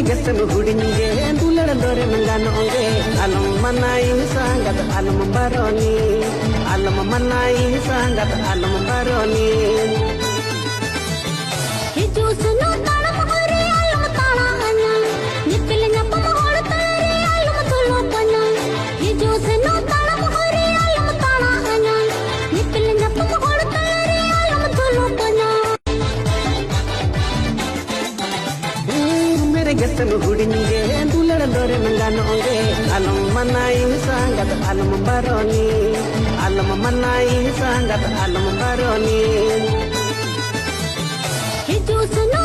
gesem hudinge dulan dore menganonge alam manai sangat alam baroni alam manai sangat alam baroni hiju suno talam hore alam talanya nipilnya pamahol tare alam tulopana hiju suno talam hore alam talanya nipilnya pamahol tare alam tulopana mere gesem hudinge dulan dore menganonge alam manai sangat alam baroni alam manai sangat alam baroni hiju suno